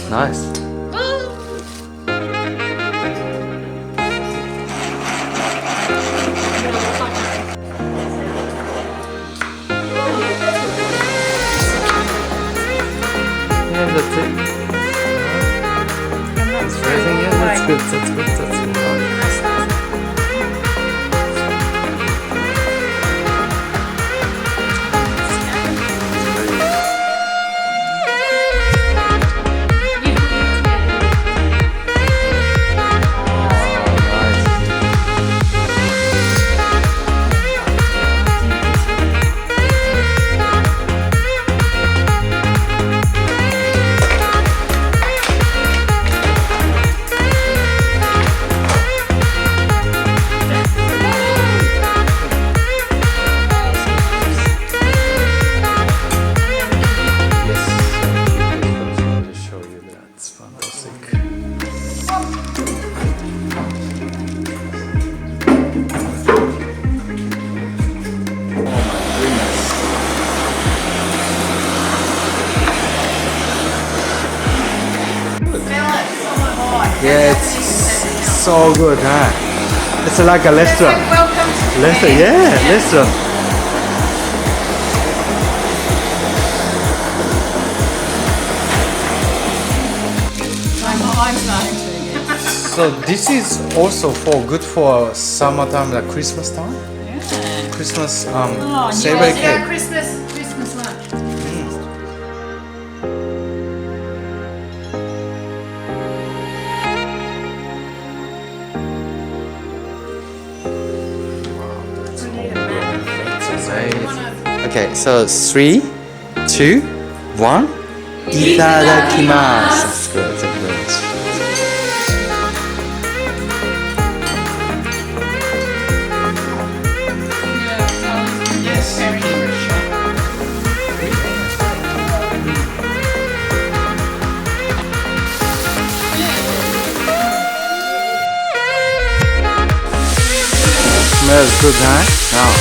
Nice. Yeah, that's it. It's rising. Yeah, that's good. That's good. That's good. Yeah, it's so good, huh? It's like a restaurant. Welcome to Restaurant, yeah, restaurant. I'm starting to, yes. So this is also good for summertime, like Christmas time. Yeah. Christmas New savory Year's, yeah, cake. Christmas lunch. Okay, so 3, 2, 1. Itadakimasu. That's good. That's good. Yes, very Smells good, huh? Now.